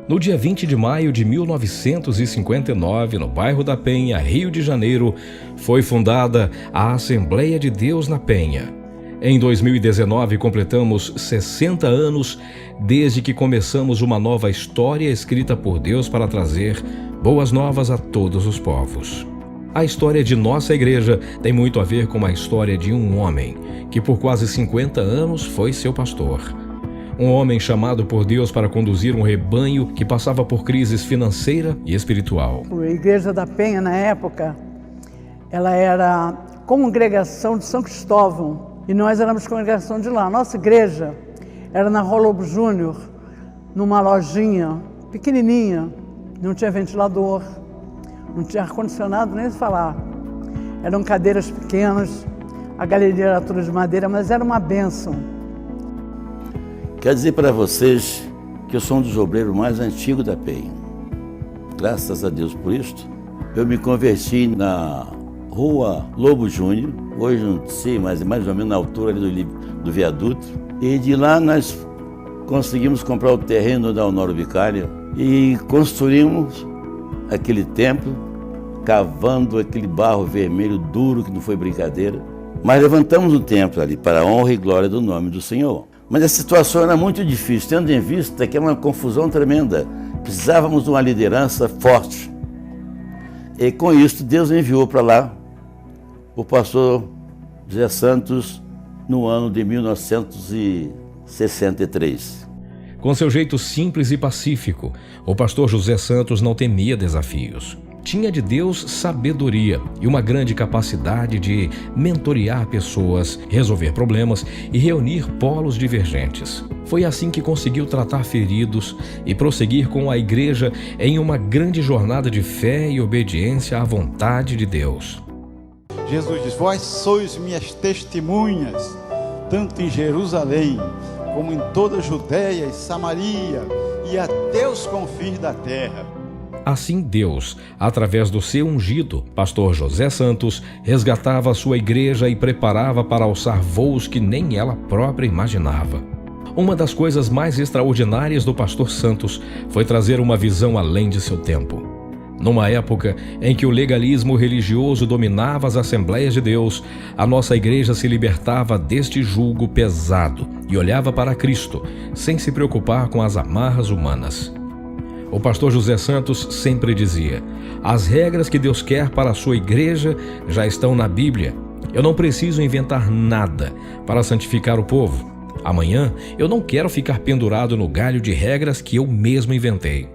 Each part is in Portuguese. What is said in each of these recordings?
No dia 20 de maio de 1959, no bairro da Penha, Rio de Janeiro, foi fundada a Assembleia de Deus na Penha. Em 2019, completamos 60 anos desde que começamos uma nova história escrita por Deus para trazer boas novas a todos os povos. A história de nossa igreja tem muito a ver com a história de um homem que por quase 50 anos foi seu pastor. Um homem chamado por Deus para conduzir um rebanho que passava por crises financeira e espiritual. A Igreja da Penha, na época, ela era congregação de São Cristóvão e nós éramos congregação de lá. Nossa igreja era na Rua Lobo Júnior, numa lojinha pequenininha, não tinha ventilador, não tinha ar-condicionado, nem se falar. Eram cadeiras pequenas, a galeria era toda de madeira, mas era uma bênção. Quero dizer para vocês que eu sou um dos obreiros mais antigos da Penha. Graças a Deus por isto, eu me converti na Rua Lobo Júnior, hoje não sei, mas é mais ou menos na altura ali do viaduto. E de lá nós conseguimos comprar o terreno da Honório Vicário e construímos aquele templo, cavando aquele barro vermelho duro que não foi brincadeira. Mas levantamos o templo ali para a honra e glória do nome do Senhor. Mas a situação era muito difícil, tendo em vista que era uma confusão tremenda. Precisávamos de uma liderança forte. E com isso, Deus enviou para lá o pastor José Santos no ano de 1963. Com seu jeito simples e pacífico, o pastor José Santos não temia desafios. Tinha de Deus sabedoria e uma grande capacidade de mentorear pessoas, resolver problemas e reunir polos divergentes. Foi assim que conseguiu tratar feridos e prosseguir com a igreja em uma grande jornada de fé e obediência à vontade de Deus. Jesus diz: vós sois minhas testemunhas, tanto em Jerusalém, como em toda a Judéia e Samaria, e até os confins da terra. Assim Deus, através do seu ungido, pastor José Santos, resgatava a sua igreja e preparava para alçar voos que nem ela própria imaginava. Uma das coisas mais extraordinárias do pastor Santos foi trazer uma visão além de seu tempo. Numa época em que o legalismo religioso dominava as Assembleias de Deus, a nossa igreja se libertava deste jugo pesado e olhava para Cristo, sem se preocupar com as amarras humanas. O pastor José Santos sempre dizia: as regras que Deus quer para a sua igreja já estão na Bíblia. Eu não preciso inventar nada para santificar o povo. Amanhã eu não quero ficar pendurado no galho de regras que eu mesmo inventei.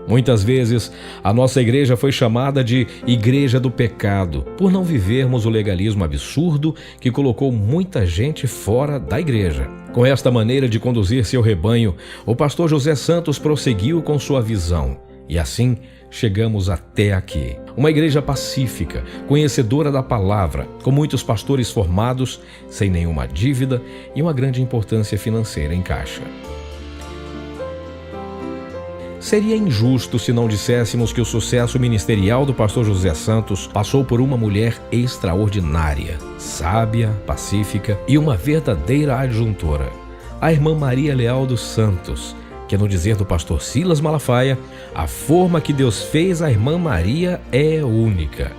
Muitas vezes a nossa igreja foi chamada de Igreja do Pecado, por não vivermos o legalismo absurdo que colocou muita gente fora da igreja. Com esta maneira de conduzir seu rebanho, o pastor José Santos prosseguiu com sua visão, e assim chegamos até aqui. Uma igreja pacífica, conhecedora da palavra, com muitos pastores formados, sem nenhuma dívida e uma grande importância financeira em caixa. Seria injusto se não disséssemos que o sucesso ministerial do pastor José Santos passou por uma mulher extraordinária, sábia, pacífica e uma verdadeira adjuntora, a irmã Maria Leal dos Santos, que, no dizer do pastor Silas Malafaia, a forma que Deus fez a irmã Maria é única.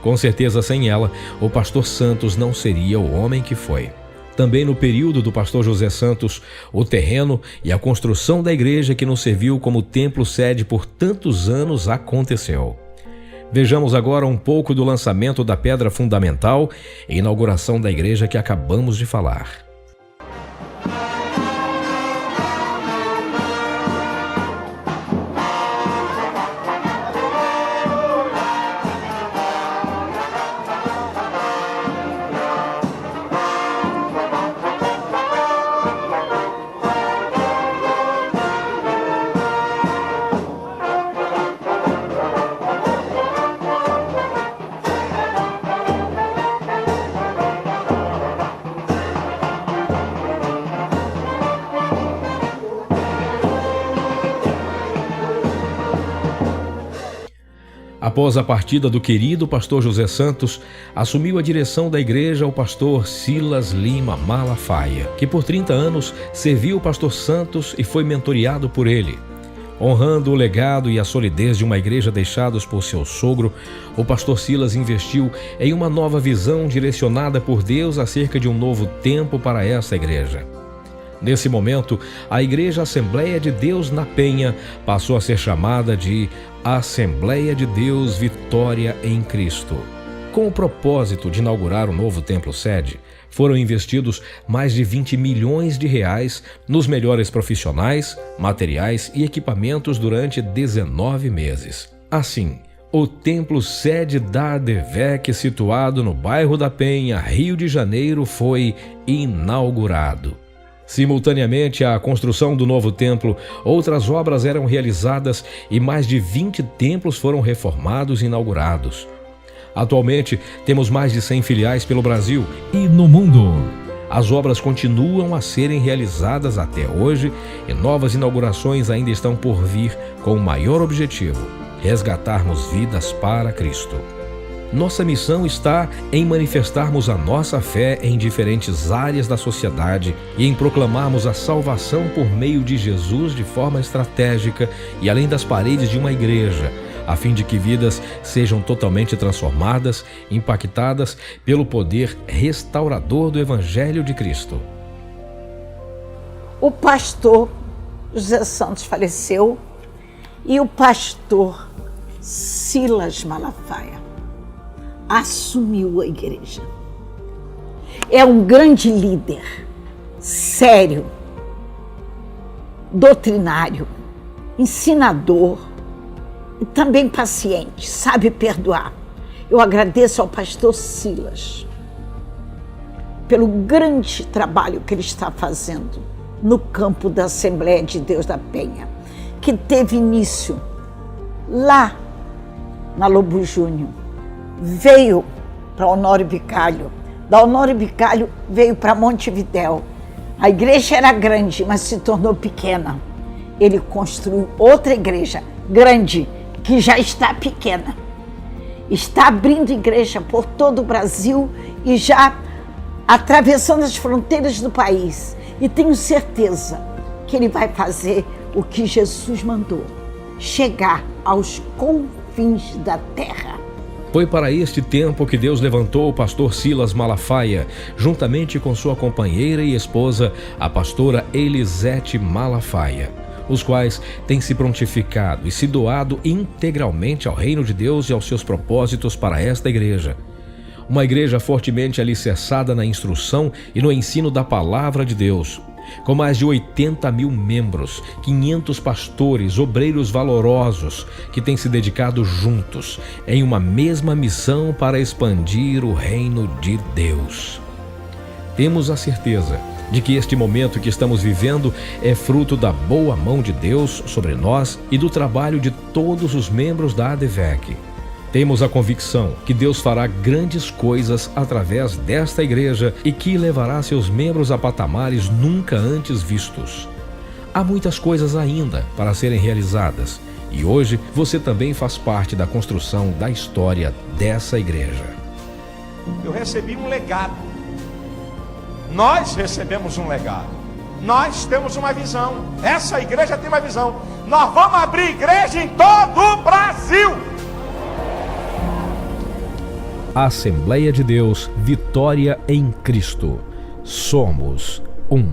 Com certeza, sem ela, o pastor Santos não seria o homem que foi. Também no período do pastor José Santos, o terreno e a construção da igreja que nos serviu como templo-sede por tantos anos aconteceu. Vejamos agora um pouco do lançamento da pedra fundamental e inauguração da igreja que acabamos de falar. Após a partida do querido pastor José Santos, assumiu a direção da igreja o pastor Silas Lima Malafaia, que por 30 anos serviu o pastor Santos e foi mentoreado por ele. Honrando o legado e a solidez de uma igreja deixados por seu sogro, o pastor Silas investiu em uma nova visão direcionada por Deus acerca de um novo tempo para essa igreja. Nesse momento, a Igreja Assembleia de Deus na Penha passou a ser chamada de Assembleia de Deus Vitória em Cristo. Com o propósito de inaugurar o novo templo-sede, foram investidos mais de 20 milhões de reais nos melhores profissionais, materiais e equipamentos durante 19 meses. Assim, o templo-sede da ADVEC, situado no bairro da Penha, Rio de Janeiro, foi inaugurado. Simultaneamente à construção do novo templo, outras obras eram realizadas e mais de 20 templos foram reformados e inaugurados. Atualmente, temos mais de 100 filiais pelo Brasil e no mundo. As obras continuam a serem realizadas até hoje e novas inaugurações ainda estão por vir com o maior objetivo: resgatarmos vidas para Cristo. Nossa missão está em manifestarmos a nossa fé em diferentes áreas da sociedade e em proclamarmos a salvação por meio de Jesus de forma estratégica e além das paredes de uma igreja, a fim de que vidas sejam totalmente transformadas, impactadas pelo poder restaurador do Evangelho de Cristo. O pastor José Santos faleceu e o pastor Silas Malafaia assumiu a igreja. É um grande líder, sério, doutrinário, ensinador e também paciente, sabe perdoar. Eu agradeço ao pastor Silas pelo grande trabalho que ele está fazendo no campo da Assembleia de Deus da Penha, que teve início lá na Lobo Júnior. Veio para Honório Bicalho, da Honório Bicalho veio para Montevidéu. A igreja era grande, mas se tornou pequena. Ele construiu outra igreja grande, que já está pequena. Está abrindo igreja por todo o Brasil e já atravessando as fronteiras do país. E tenho certeza que ele vai fazer o que Jesus mandou: chegar aos confins da terra. Foi para este tempo que Deus levantou o pastor Silas Malafaia, juntamente com sua companheira e esposa, a pastora Elisete Malafaia, os quais têm se prontificado e se doado integralmente ao reino de Deus e aos seus propósitos para esta igreja. Uma igreja fortemente alicerçada na instrução e no ensino da palavra de Deus, com mais de 80 mil membros, 500 pastores, obreiros valorosos que têm se dedicado juntos em uma mesma missão para expandir o reino de Deus. Temos a certeza de que este momento que estamos vivendo é fruto da boa mão de Deus sobre nós e do trabalho de todos os membros da ADVEC. Temos a convicção que Deus fará grandes coisas através desta igreja e que levará seus membros a patamares nunca antes vistos. Há muitas coisas ainda para serem realizadas e hoje você também faz parte da construção da história dessa igreja. Eu recebi um legado. Nós recebemos um legado. Nós temos uma visão. Essa igreja tem uma visão. Nós vamos abrir igreja em todo o Brasil. Assembleia de Deus, Vitória em Cristo. Somos um.